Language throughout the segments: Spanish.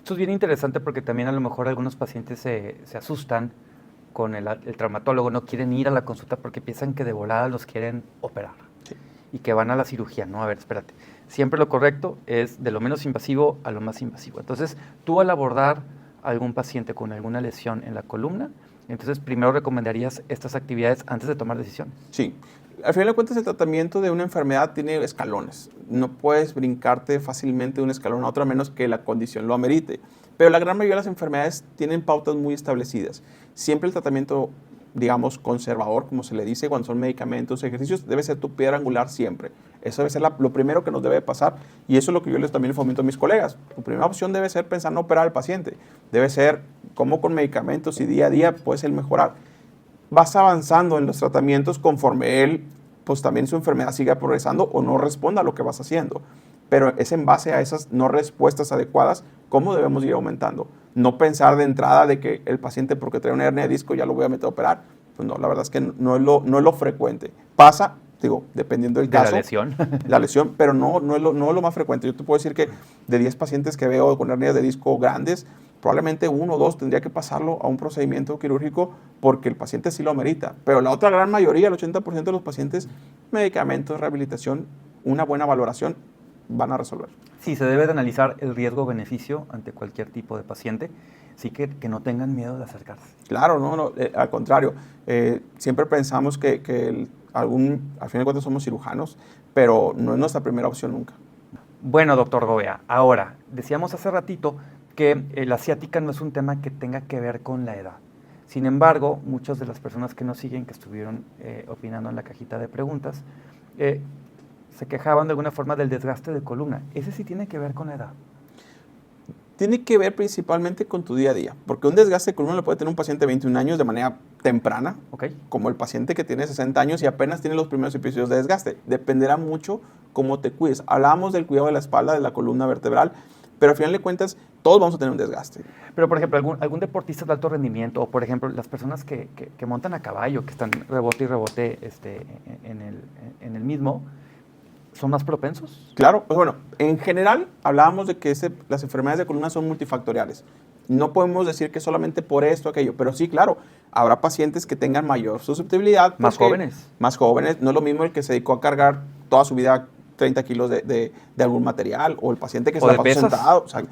Esto es bien interesante porque también a lo mejor algunos pacientes se asustan con el traumatólogo, no quieren ir a la consulta porque piensan que de volada los quieren operar Sí. y que van a la cirugía. No, a ver, espérate. Siempre lo correcto es de lo menos invasivo a lo más invasivo. Entonces, tú al abordar a algún paciente con alguna lesión en la columna, entonces primero recomendarías estas actividades antes de tomar decisiones. Sí. Al final de cuentas, el tratamiento de una enfermedad tiene escalones. No puedes brincarte fácilmente de un escalón a otro a menos que la condición lo amerite. Pero la gran mayoría de las enfermedades tienen pautas muy establecidas. Siempre el tratamiento, digamos, conservador, como se le dice, cuando son medicamentos, ejercicios, debe ser tu piedra angular siempre. Eso debe ser lo primero que nos debe pasar y eso es lo que yo también fomento a mis colegas. Tu primera opción debe ser pensar no operar al paciente. Debe ser cómo con medicamentos y día a día puedes el mejorar. Vas avanzando en los tratamientos conforme él, pues también su enfermedad siga progresando o no responda a lo que vas haciendo. Pero es en base a esas no respuestas adecuadas cómo debemos ir aumentando. No pensar de entrada de que el paciente porque trae una hernia de disco ya lo voy a meter a operar. Pues no, la verdad es que no es lo frecuente. Pasa, digo, dependiendo del caso. La lesión. La lesión, pero no es lo más frecuente. Yo te puedo decir que de 10 pacientes que veo con hernias de disco grandes, probablemente 1 o 2 tendría que pasarlo a un procedimiento quirúrgico porque el paciente sí lo amerita. Pero la otra gran mayoría, el 80% de los pacientes, medicamentos, rehabilitación, una buena valoración, van a resolver. Sí, se debe de analizar el riesgo-beneficio ante cualquier tipo de paciente, así que no tengan miedo de acercarse. Claro, no, al contrario. Siempre pensamos que al fin de cuentas somos cirujanos, pero no es nuestra primera opción nunca. Bueno, doctor Gobea, ahora, decíamos hace ratito que la ciática no es un tema que tenga que ver con la edad. Sin embargo, muchas de las personas que nos siguen, que estuvieron opinando en la cajita de preguntas, se quejaban de alguna forma del desgaste de columna. ¿Ese sí tiene que ver con la edad? Tiene que ver principalmente con tu día a día, porque un desgaste de columna lo puede tener un paciente de 21 años de manera temprana, Okay. como el paciente que tiene 60 años y apenas tiene los primeros episodios de desgaste. Dependerá mucho cómo te cuides. Hablábamos del cuidado de la espalda, de la columna vertebral, pero al final de cuentas todos vamos a tener un desgaste. Pero, por ejemplo, algún deportista de alto rendimiento, o por ejemplo, las personas que montan a caballo, que están rebote y rebote en el mismo, ¿son más propensos? Claro, pues bueno, en general hablábamos de que las enfermedades de columna son multifactoriales. No podemos decir que solamente por esto o aquello, pero sí, claro, habrá pacientes que tengan mayor susceptibilidad. Más jóvenes. Más jóvenes. No es lo mismo el que se dedicó a cargar toda su vida 30 kilos de algún material o el paciente que se la pasó sentado. O sea,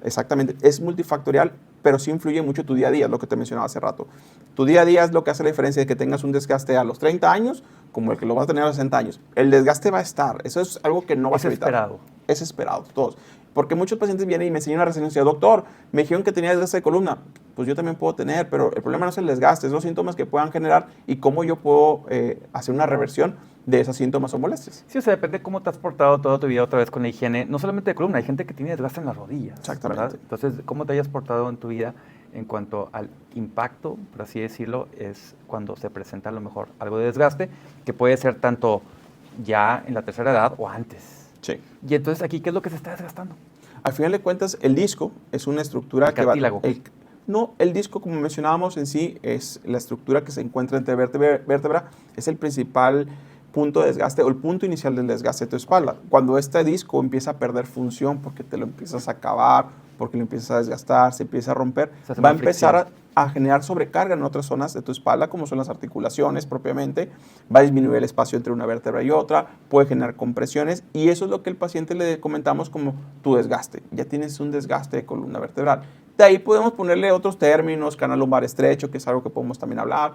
exactamente, es multifactorial, pero sí influye mucho tu día a día, es lo que te mencionaba hace rato. Tu día a día es lo que hace la diferencia de que tengas un desgaste a los 30 años como el que lo vas a tener a los 60 años. El desgaste va a estar, eso es algo que no vas a evitar. Es esperado. Es esperado, todos. Porque muchos pacientes vienen y me enseñan una reseña y dicen, doctor, me dijeron que tenía desgaste de columna. Pues yo también puedo tener, pero el problema no es el desgaste, es los síntomas que puedan generar y cómo yo puedo hacer una reversión de esos síntomas o molestias. Sí, o sea, depende de cómo te has portado toda tu vida otra vez con la higiene, no solamente de columna, hay gente que tiene desgaste en las rodillas. Exactamente. ¿Verdad? Entonces, cómo te hayas portado en tu vida en cuanto al impacto, por así decirlo, es cuando se presenta a lo mejor algo de desgaste, que puede ser tanto ya en la tercera edad o antes. Sí. Y entonces, aquí, ¿qué es lo que se está desgastando? Al final de cuentas, el disco es una estructura el cartílago. No, el disco, como mencionábamos en sí, es la estructura que se encuentra entre vértebra, es el principal punto de desgaste o el punto inicial del desgaste de tu espalda. Cuando este disco empieza a perder función porque te lo empiezas a acabar, porque lo empiezas a desgastar, se empieza a romper, va a empezar a generar sobrecarga en otras zonas de tu espalda, como son las articulaciones propiamente, va a disminuir el espacio entre una vértebra y otra, puede generar compresiones y eso es lo que el paciente le comentamos como tu desgaste. Ya tienes un desgaste de columna vertebral. De ahí podemos ponerle otros términos, canal lumbar estrecho, que es algo que podemos también hablar.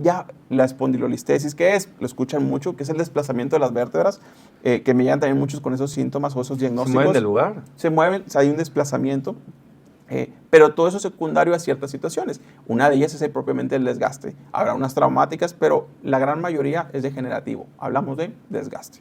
Ya la espondilolistesis, que es, lo escuchan mucho, que es el desplazamiento de las vértebras, que me llegan también muchos con esos síntomas o esos diagnósticos. ¿Se mueven del lugar? Se mueven, o sea, hay un desplazamiento, pero todo eso es secundario a ciertas situaciones. Una de ellas es propiamente el desgaste. Habrá unas traumáticas, pero la gran mayoría es degenerativo. Hablamos de desgaste.